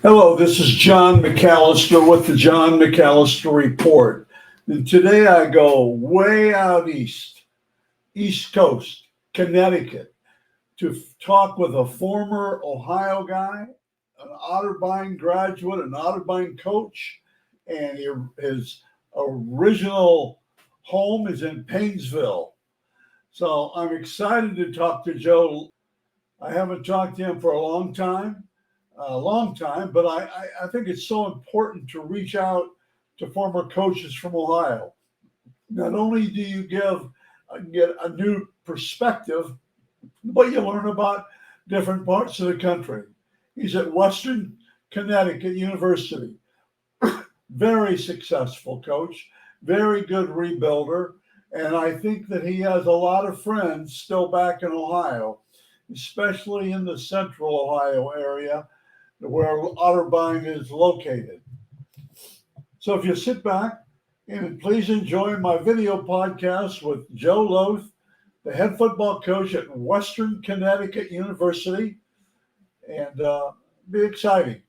Hello, this is John McAllister with the John McAllister Report. And today I go way out East Coast, Connecticut, to talk with a former Ohio guy, an Otterbein graduate, an Otterbein coach, and his original home is in Painesville. So I'm excited to talk to Joe. I haven't talked to him for a long time, but I think it's so important to reach out to former coaches from Ohio. Not only do you get a new perspective, but you learn about different parts of the country. He's at Western Connecticut University. Very successful coach, very good rebuilder, and I think that he has a lot of friends still back in Ohio, especially in the central Ohio area where Otterbein is located. So if you sit back and please enjoy my video podcast with Joe Loth, the head football coach at Western Connecticut University, and be exciting.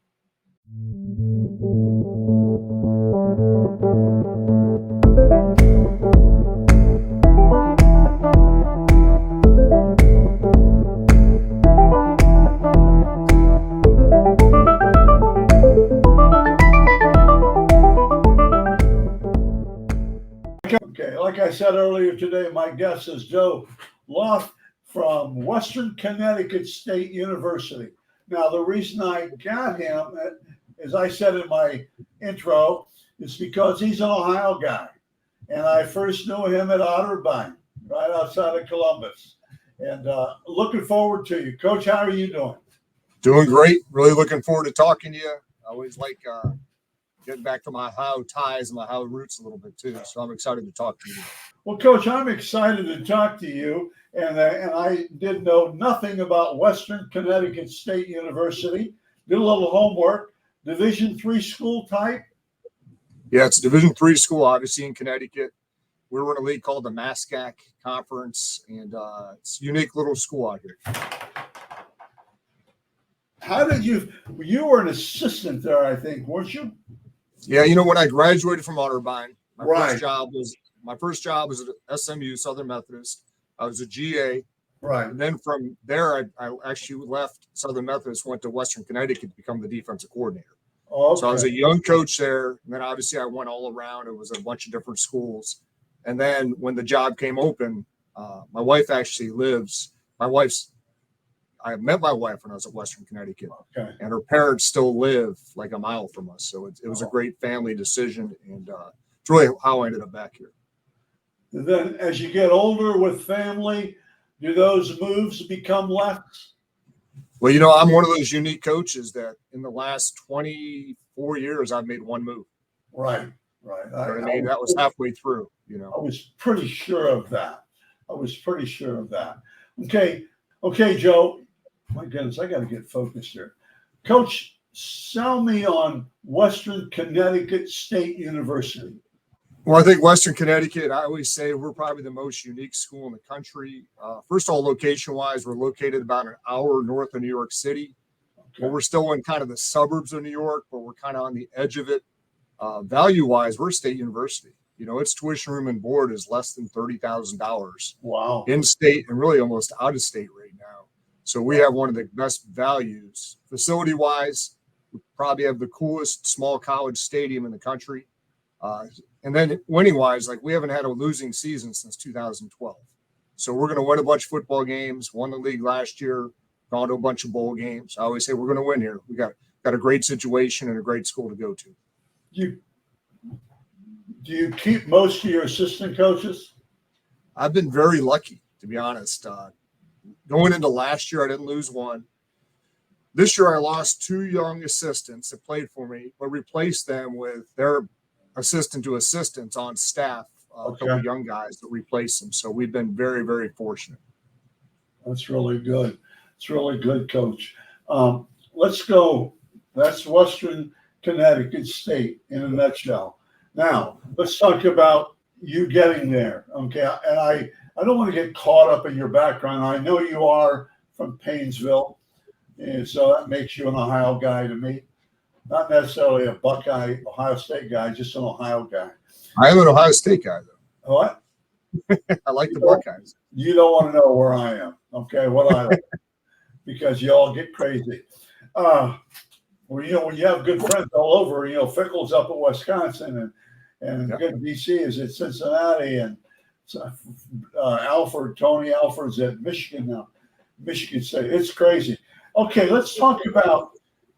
Okay, like I said earlier today, my guest is Joe Loth from Western Connecticut State University. Now, the reason I got him, as I said in my intro, is because he's an Ohio guy. And I first knew him at Otterbein, right outside of Columbus. And looking forward to you. Coach, how are you doing? Doing great. Really looking forward to talking to you. I always like getting back to my Ohio ties and my Ohio roots a little bit too. So I'm excited to talk to you. Well, Coach, I'm excited to talk to you. And I did know nothing about Western Connecticut State University. Did a little homework. Division III school type? Yeah, it's a Division III school, obviously in Connecticut. We're in a league called the MASCAC Conference, and it's a unique little school out here. How did you were an assistant there, I think, weren't you? Yeah, when I graduated from Otterbein, my Right. first job was at SMU, Southern Methodist. I was a GA. Right. And then from there, I actually left Southern Methodist, went to Western Connecticut to become the defensive coordinator. Okay. So I was a young coach there. And then obviously I went all around. It was a bunch of different schools. And then when the job came open, my wife actually I met my wife when I was at Western Connecticut. Okay. And her parents still live like a mile from us. So it was a great family decision. And it's really how I ended up back here. And then as you get older with family, do those moves become less? Well, I'm one of those unique coaches that in the last 24 years, I've made one move. Right. That was halfway through, I was pretty sure of that. Okay, Joe. My goodness, I got to get focused here. Coach, sell me on Western Connecticut State University. Well, I think Western Connecticut, I always say we're probably the most unique school in the country. First of all, location-wise, we're located about an hour north of New York City. Okay. We're still in kind of the suburbs of New York, but we're kind of on the edge of it. Value-wise, we're a state university. Its tuition, room, and board is less than $30,000. Wow. In state and really almost out of state right now. So we have one of the best values. Facility-wise, we probably have the coolest small college stadium in the country. And then winning-wise, we haven't had a losing season since 2012. So we're going to win a bunch of football games, won the league last year, gone to a bunch of bowl games. I always say we're going to win here. We got a great situation and a great school to go to. Do you keep most of your assistant coaches? I've been very lucky, to be honest. Going into last year, I didn't lose one. This year, I lost two young assistants that played for me, but replaced them with their assistant to assistants on staff, a couple of young guys that replaced them. So we've been very, very fortunate. That's really good. It's really good, Coach. Let's go. That's Western Connecticut State in a nutshell. Now, let's talk about you getting there. Okay. And I don't want to get caught up in your background. I know you are from Painesville, and so that makes you an Ohio guy to me. Not necessarily a Buckeye, Ohio State guy, just an Ohio guy. I am an Ohio State guy, though. What? I like the Buckeyes. You don't want to know where I am, okay? What I like, because you all get crazy. Well, when you have good friends all over, Fickle's up at Wisconsin, and good BC is at Cincinnati, and Tony Alford's at Michigan now, Michigan State. It's crazy. Okay, let's talk about,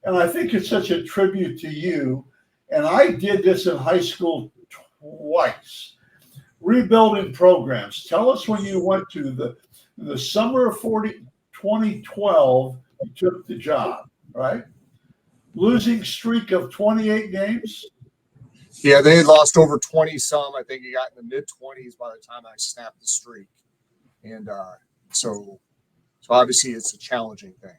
and I think it's such a tribute to you, and I did this in high school twice. Rebuilding programs. Tell us when you went to the summer of 2012, you took the job, right? Losing streak of 28 games. Yeah, they had lost over 20 some. I think he got in the mid-20s by the time I snapped the streak. And so obviously it's a challenging thing,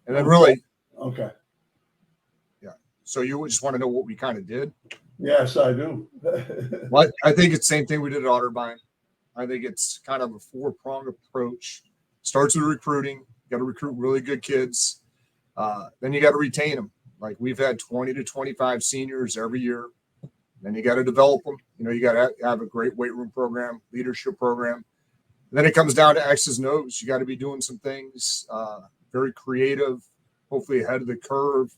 And then really. Okay. Yeah. So you just want to know what we kind of did? Yes, I do. Well, I think it's the same thing we did at Otterbein. I think it's kind of a four-pronged approach. Starts with recruiting. You got to recruit really good kids. Then you got to retain them. Like we've had 20 to 25 seniors every year. Then you got to develop them. You got to have a great weight room program, leadership program. And then it comes down to X's and O's. You got to be doing some things very creative, hopefully ahead of the curve.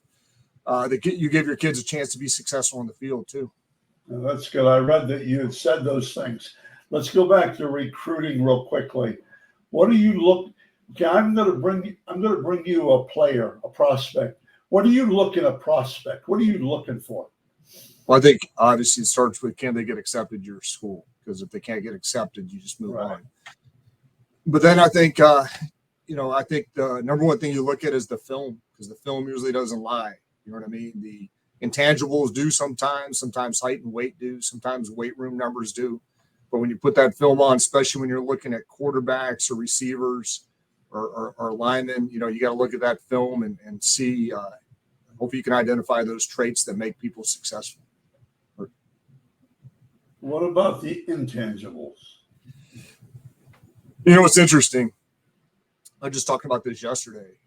You give your kids a chance to be successful in the field too. That's good. I read that you had said those things. Let's go back to recruiting real quickly. What do you look? Okay, I'm going to bring you a player, a prospect. What do you look in a prospect? What are you looking for? Well, I think obviously it starts with, can they get accepted to your school? Because if they can't get accepted, you just move on. But then I think, I think the number one thing you look at is the film, because the film usually doesn't lie. You know what I mean? The intangibles do sometimes height and weight do, sometimes weight room numbers do. But when you put that film on, especially when you're looking at quarterbacks or receivers or linemen, you got to look at that film and see, hope you can identify those traits that make people successful. What about the intangibles? It's interesting. I was just talking about this yesterday.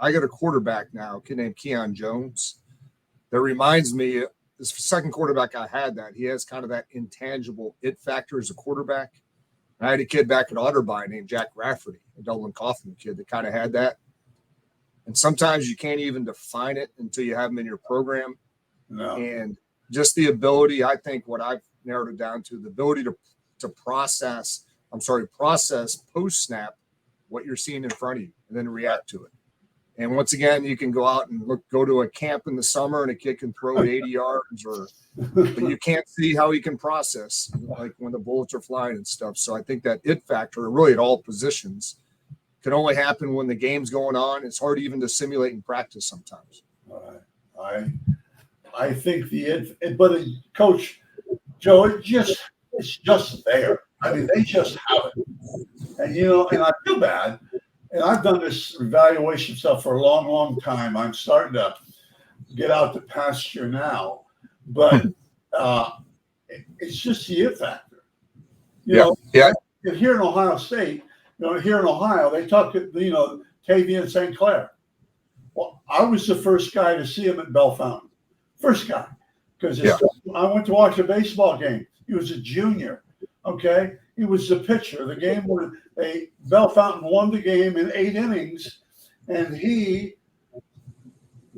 I got a quarterback now, a kid named Keon Jones. That reminds me, this second quarterback I had he has kind of that intangible it factor as a quarterback. I had a kid back at Otterbein named Jack Rafferty, a Dublin Kaufman kid that kind of had that. And sometimes you can't even define it until you have them in your program. No. And just the ability, I think what I've narrowed it down to, the ability to process post-snap what you're seeing in front of you and then react to it. And once again, you can go out and go to a camp in the summer and a kid can throw it 80 yards, but you can't see how he can process, like when the bullets are flying and stuff. So I think that it factor, really at all positions, can only happen when the game's going on. It's hard even to simulate in practice sometimes. I think but Coach Joe, it's just there. I mean, they just have it. And, and I feel bad. And I've done this evaluation stuff for a long, long time. I'm starting to get out to pasture now. But it's just the it factor. Yeah. Here in Ohio State, here in Ohio, they talk, Tavian St. Clair. Well, I was the first guy to see him at Bell Fountain. First guy. Because I went to watch a baseball game. He was a junior. Okay. He was the pitcher. The game where Bell Fountain won the game in 8 innings, and he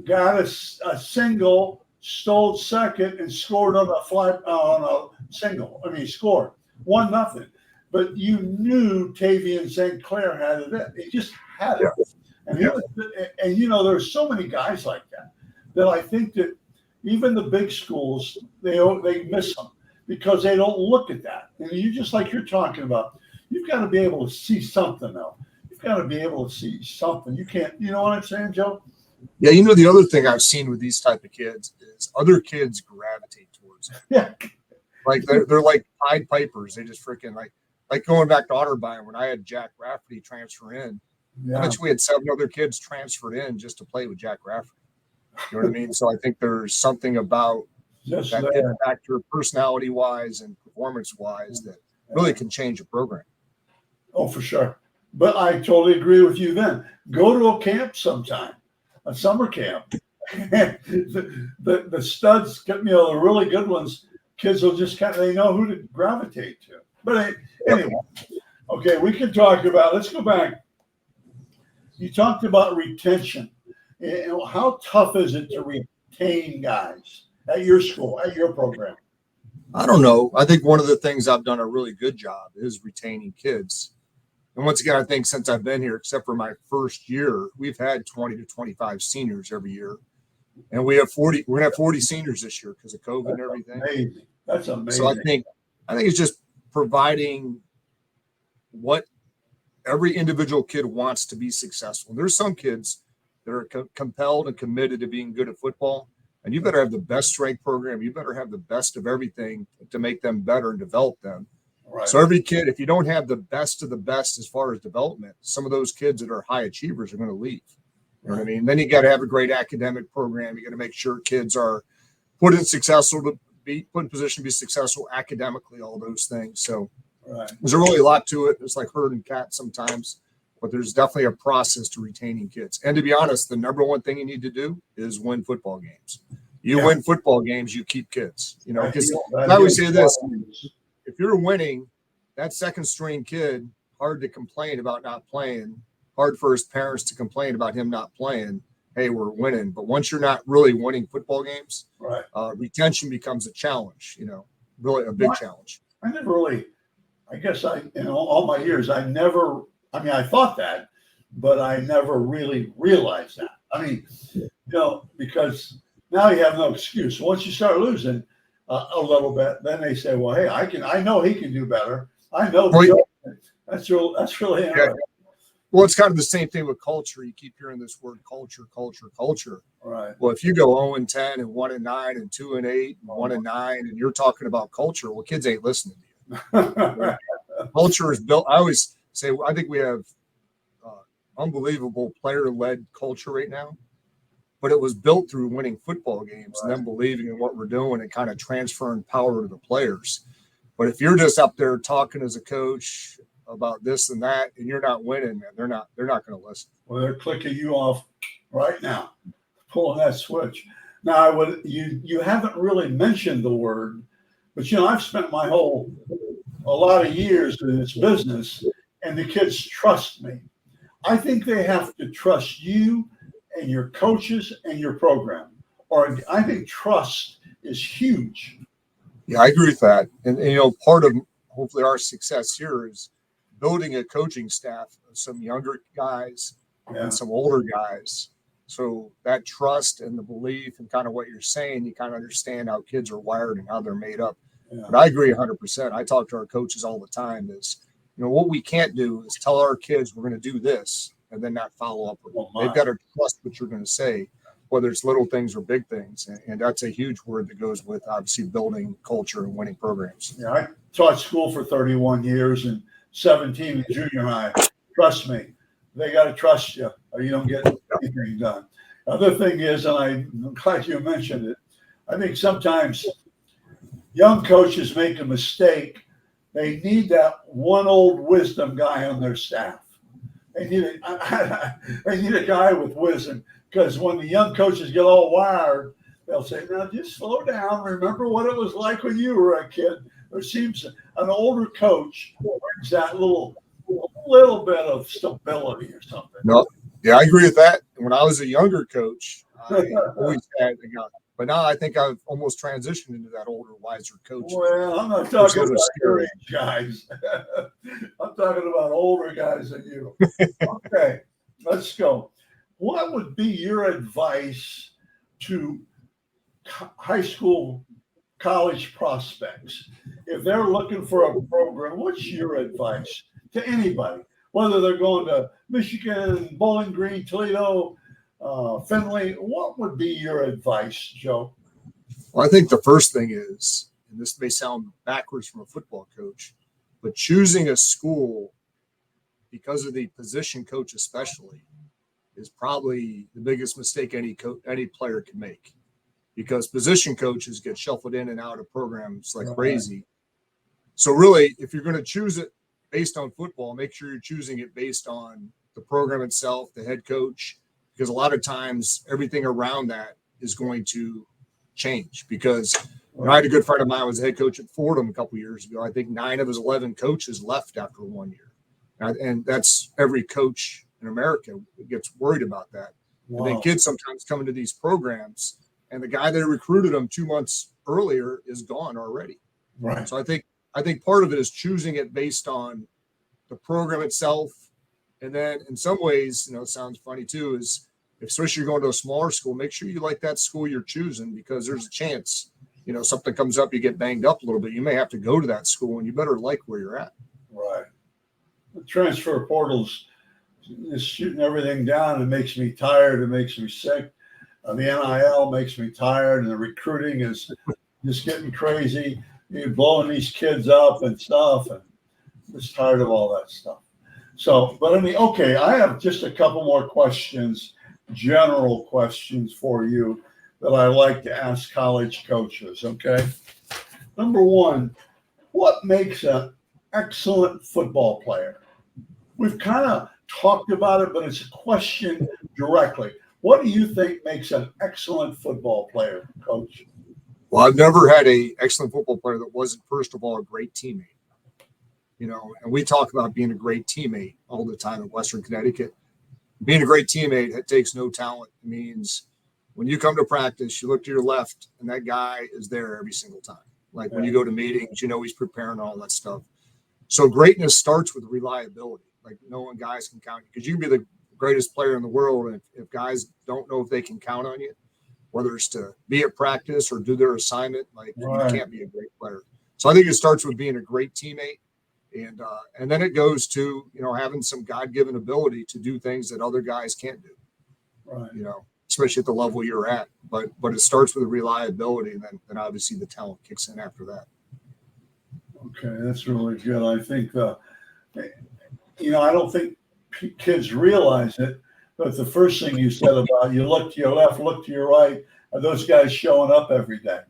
got a single, stole second, and scored on a single. I mean, he scored 1-0. But you knew Tavian St. Clair had it. He just had it. And there's so many guys like that I think that even the big schools they miss them. Because they don't look at that. And you just like you're talking about, you've got to be able to see something, though. You've got to be able to see something. You can't, you know what I'm saying, Joe? Yeah, the other thing I've seen with these type of kids is other kids gravitate towards them. Yeah. Like they're like Pied Pipers. They just freaking like going back to Otterbein when I had Jack Rafferty transfer in. Yeah. I bet we had 7 other kids transferred in just to play with Jack Rafferty. You know what I mean? So I think there's something about just that hit factor, personality-wise and performance-wise, that really can change a program. Oh, for sure. But I totally agree with you then. Go to a camp sometime. a summer camp. the studs, the really good ones, kids will just they know who to gravitate to. But anyway, okay, we can talk about, let's go back. You talked about retention. How tough is it to retain guys at your school, at your program? I don't know. I think one of the things I've done a really good job is retaining kids. And once again, I think since I've been here, except for my first year, we've had 20 to 25 seniors every year. And we have 40, we're gonna have 40 seniors this year because of COVID and everything. Amazing. That's amazing. So I think it's just providing what every individual kid wants to be successful. And there's some kids that are compelled and committed to being good at football. And you better have the best strength program. You better have the best of everything to make them better and develop them. Right. So every kid, if you don't have the best of the best as far as development, some of those kids that are high achievers are going to leave. You know what I mean? Then you got to have a great academic program. You got to make sure kids are put in position to be successful academically, all those things. So there's really a lot to it. It's like herding cats sometimes, but there's definitely a process to retaining kids. And to be honest, the number one thing you need to do is win football games. You win football games, you keep kids. You know, because I always say this: if you're winning, that second string kid, hard to complain about not playing. Hard for his parents to complain about him not playing. Hey, we're winning. But once you're not really winning football games, retention becomes a challenge, really a big challenge. I never really, I guess in all my years, I thought that, but I never really realized that. I mean, because now you have no excuse. Once you start losing a little bit, then they say, well, hey, I know he can do better. I know that's really interesting. Well, it's kind of the same thing with culture. You keep hearing this word culture. Right. Well, if you go 0-10 and 1-9 and 2-8 and 1-9 and you're talking about culture, well, kids ain't listening to you. Culture is built. I always say, I think we have unbelievable player-led culture right now, but it was built through winning football games and them believing in what we're doing and kind of transferring power to the players. But if you're just up there talking as a coach about this and that, and you're not winning, man, they're not going to listen. Well, they're clicking you off right now, pulling that switch. Now, you haven't really mentioned the word, but I've spent a lot of years in this business, and the kids trust me. I think they have to trust you and your coaches and your program. Or I think trust is huge. Yeah, I agree with that. And part of hopefully our success here is building a coaching staff of some younger guys and some older guys. So that trust and the belief and kind of what you're saying, you kind of understand how kids are wired and how they're made up. Yeah. But I agree 100%. I talk to our coaches all the time is, what we can't do is tell our kids we're going to do this and then not follow up with them. They've got to trust what you're going to say, whether it's little things or big things. And that's a huge word that goes with obviously building culture and winning programs. Yeah, I taught school for 31 years and 17 in junior high. Trust me, they got to trust you or you don't get anything done. Other thing is, and I'm glad you mentioned it, I think sometimes young coaches make a mistake. They need that one old wisdom guy on their staff. They need a guy with wisdom, because when the young coaches get all wired, they'll say, now just slow down. Remember what it was like when you were a kid. There seems an older coach brings that little bit of stability or something. No, yeah, I agree with that. When I was a younger coach, I always had a guy. But now I think I've almost transitioned into that older, wiser coach. Well, I'm not talking about your age guys. I'm talking about older guys than you. Okay, let's go. What would be your advice to high school, college prospects? If they're looking for a program, what's your advice to anybody? Whether they're going to Michigan, Bowling Green, Toledo, Findlay, what would be your advice, Joe? Well, I think the first thing is, and this may sound backwards from a football coach, but choosing a school because of the position coach especially is probably the biggest mistake any player can make, because position coaches get shuffled in and out of programs like crazy. So really, if you're going to choose it based on football, make sure you're choosing it based on the program itself, the head coach, because a lot of times everything around that is going to change. Because I had a good friend of mine who was head coach at Fordham a couple years ago. I think 9 of his 11 coaches left after 1 year. And that's every coach in America gets worried about that. Wow. And then kids sometimes come into these programs and the guy that recruited them 2 months earlier is gone already. Right. So I think part of it is choosing it based on the program itself. And then in some ways, it sounds funny too, is especially you're going to a smaller school, make sure you like that school you're choosing, because there's a chance, something comes up, you get banged up a little bit. You may have to go to that school and you better like where you're at. Right. The transfer portals is shooting everything down. It makes me tired. It makes me sick. The NIL makes me tired, and the recruiting is just getting crazy. You're blowing these kids up and stuff, and I'm just tired of all that stuff. So, but okay, I have just a couple more questions, general questions for you that I like to ask college coaches, okay? Number one, what makes an excellent football player? We've kind of talked about it, but it's a question directly. What do you think makes an excellent football player, Coach? Well, I've never had an excellent football player that wasn't, first of all, a great teammate. And we talk about being a great teammate all the time in Western Connecticut. Being a great teammate, it takes no talent. It means when you come to practice, you look to your left, and that guy is there every single time. Like when you go to meetings, he's preparing all that stuff. So greatness starts with reliability. Like knowing guys can count you, because you can be the greatest player in the world, and if guys don't know if they can count on you, whether it's to be at practice or do their assignment, you can't be a great player. So I think it starts with being a great teammate, and then it goes to having some God-given ability to do things that other guys can't do. Right. Especially at the level you're at. But it starts with the reliability, and then obviously the talent kicks in after that. Okay, that's really good. I think I don't think kids realize it, but the first thing you said about you look to your left, look to your right, are those guys showing up every day?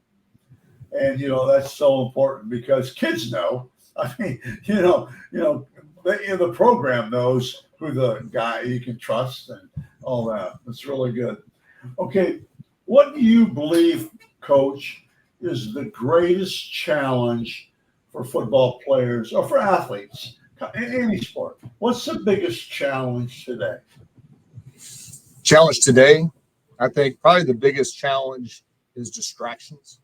And that's so important, because kids know. I mean, the program knows who the guy you can trust and all that. That's really good. Okay, what do you believe, Coach, is the greatest challenge for football players or for athletes in any sport? What's the biggest challenge today? Challenge today, I think probably the biggest challenge is distractions.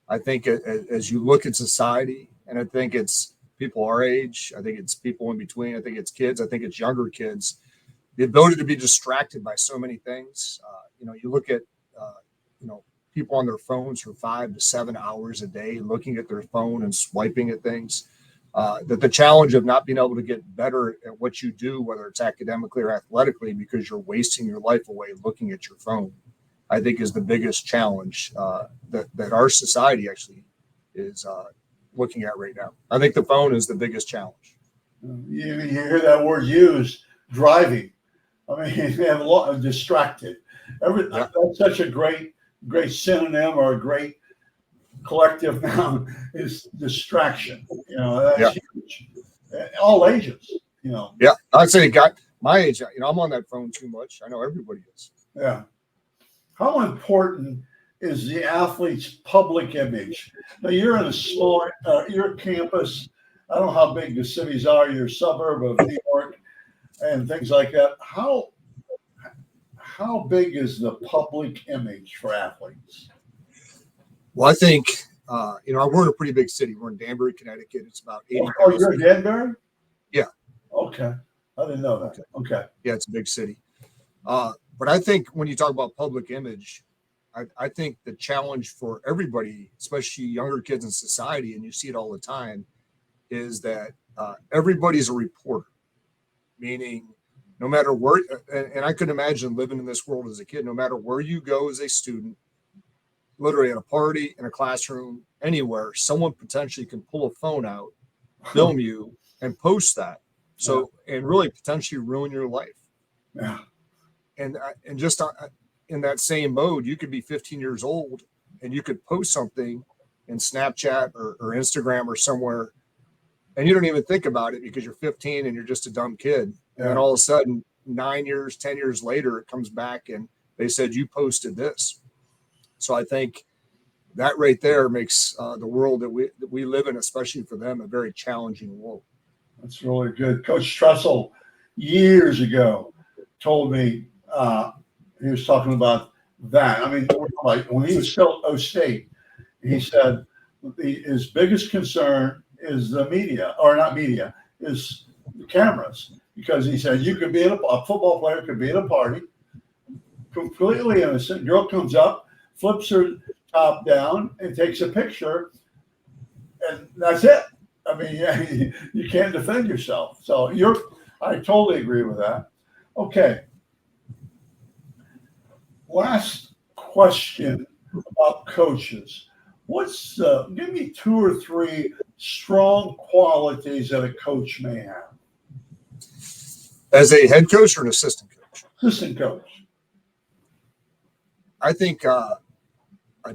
I think as you look at society, and I think it's people our age, I think it's people in between, I think it's kids, I think it's younger kids, the ability to be distracted by so many things. You look at, people on their phones for 5 to 7 hours a day, looking at their phone and swiping at things. That the challenge of not being able to get better at what you do, whether it's academically or athletically, because you're wasting your life away looking at your phone, I think is the biggest challenge that our society actually is looking at right now. I think the phone is the biggest challenge. You hear that word used, driving. I mean, they have a lot of distracted. That's such a great synonym, or a great collective noun, is distraction. That's huge. All ages, Yeah, I'd say my age, I'm on that phone too much. I know everybody is. Yeah. How important is the athlete's public image? Now, you're in a small, your campus. I don't know how big the cities are. You're a suburb of New York and things like that. How big is the public image for athletes? Well, I think, we're in a pretty big city. We're in Danbury, Connecticut. It's about 80,000. Oh, you're in Danbury? Yeah. Okay. I didn't know that. Okay. Yeah, it's a big city. But I think when you talk about public image, I think the challenge for everybody, especially younger kids in society, and you see it all the time, is that everybody's a reporter, meaning no matter where, and I could imagine living in this world as a kid, no matter where you go as a student, literally at a party, in a classroom, anywhere, someone potentially can pull a phone out, film you, and post that. So, and really potentially ruin your life. Yeah. And just in that same mode, you could be 15 years old and you could post something in Snapchat or Instagram or somewhere, and you don't even think about it because you're 15 and you're just a dumb kid. And then all of a sudden 9 years, 10 years later, it comes back and they said, you posted this. So I think that right there makes the world that we live in, especially for them, a very challenging world. That's really good. Coach Trussell, years ago, told me he was talking about that. I mean, like when he was still at O State, he said his biggest concern is the media, or not media, is the cameras. Because he said you could be at a football player could be at a party, completely innocent. Girl comes up, flips her top down, and takes a picture, and that's it. I mean, you can't defend yourself. So I totally agree with that. Okay. Last question about coaches. Give me 2 or 3 strong qualities that a coach may have. As a head coach or an assistant coach? Assistant coach. I think a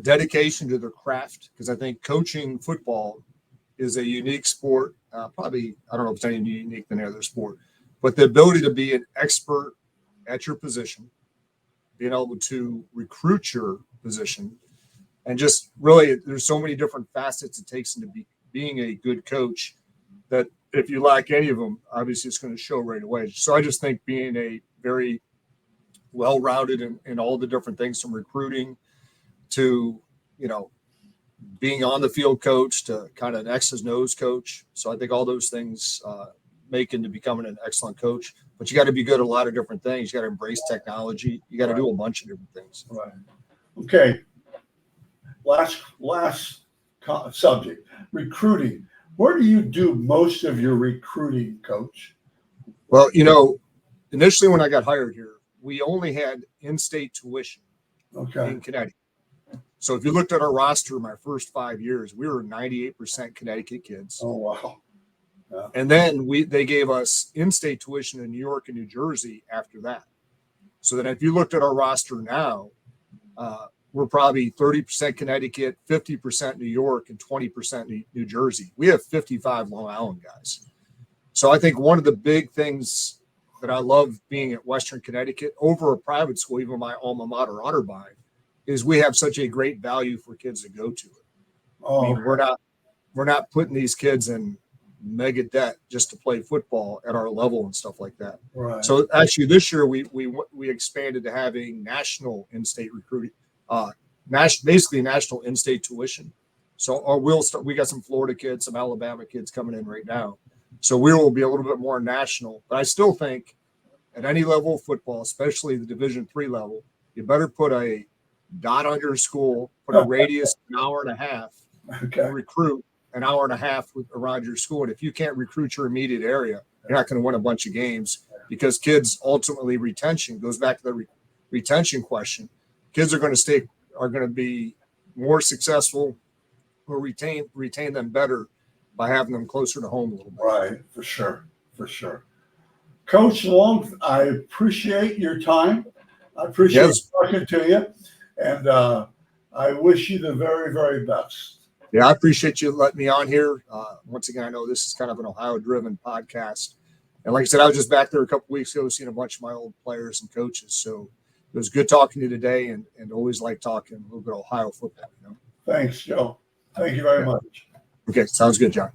dedication to their craft, because I think coaching football is a unique sport. Probably, I don't know if it's any unique than any other sport, but the ability to be an expert at your position, being able to recruit your position, and just really, there's so many different facets it takes into being a good coach that if you lack any of them, obviously it's going to show right away. So I just think being a very well-rounded in all the different things from recruiting to, being on the field coach to kind of an X's nose coach. So I think all those things make into becoming an excellent coach. But you got to be good at a lot of different things. You got to embrace technology. You got to do a bunch of different things. Right. Okay. Last subject, recruiting. Where do you do most of your recruiting, Coach? Well, initially when I got hired here, we only had in-state tuition in Connecticut. So if you looked at our roster my first 5 years, we were 98% Connecticut kids. Oh, wow. Yeah. And then they gave us in-state tuition in New York and New Jersey after that. So that if you looked at our roster now, we're probably 30% Connecticut, 50% New York, and 20% New Jersey. We have 55 Long Island guys. So I think one of the big things that I love being at Western Connecticut over a private school, even my alma mater, Otterbein, is we have such a great value for kids to go to it. Oh, I mean, we're not putting these kids in mega debt just to play football at our level and stuff like that. right. So actually this year we expanded to having national in-state recruiting, basically national in-state tuition. So we got some Florida kids, some Alabama kids coming in right now. So we will be a little bit more national, but I still think at any level of football, especially the Division III level, you better put a dot on your school, put a radius an hour and a half, and recruit an hour and a half around your school. And if you can't recruit your immediate area, you're not going to win a bunch of games, because kids ultimately retention goes back to the retention question. Kids are going to be more successful or retain them better by having them closer to home a little bit. Right, for sure. Coach Loth, I appreciate your time. I appreciate talking to you, and I wish you the very, very best. Yeah, I appreciate you letting me on here. Once again, I know this is kind of an Ohio-driven podcast. And like I said, I was just back there a couple weeks ago seeing a bunch of my old players and coaches. So it was good talking to you today, and always like talking a little bit of Ohio football. Thanks, Joe. Thank you very much. Okay, sounds good, John.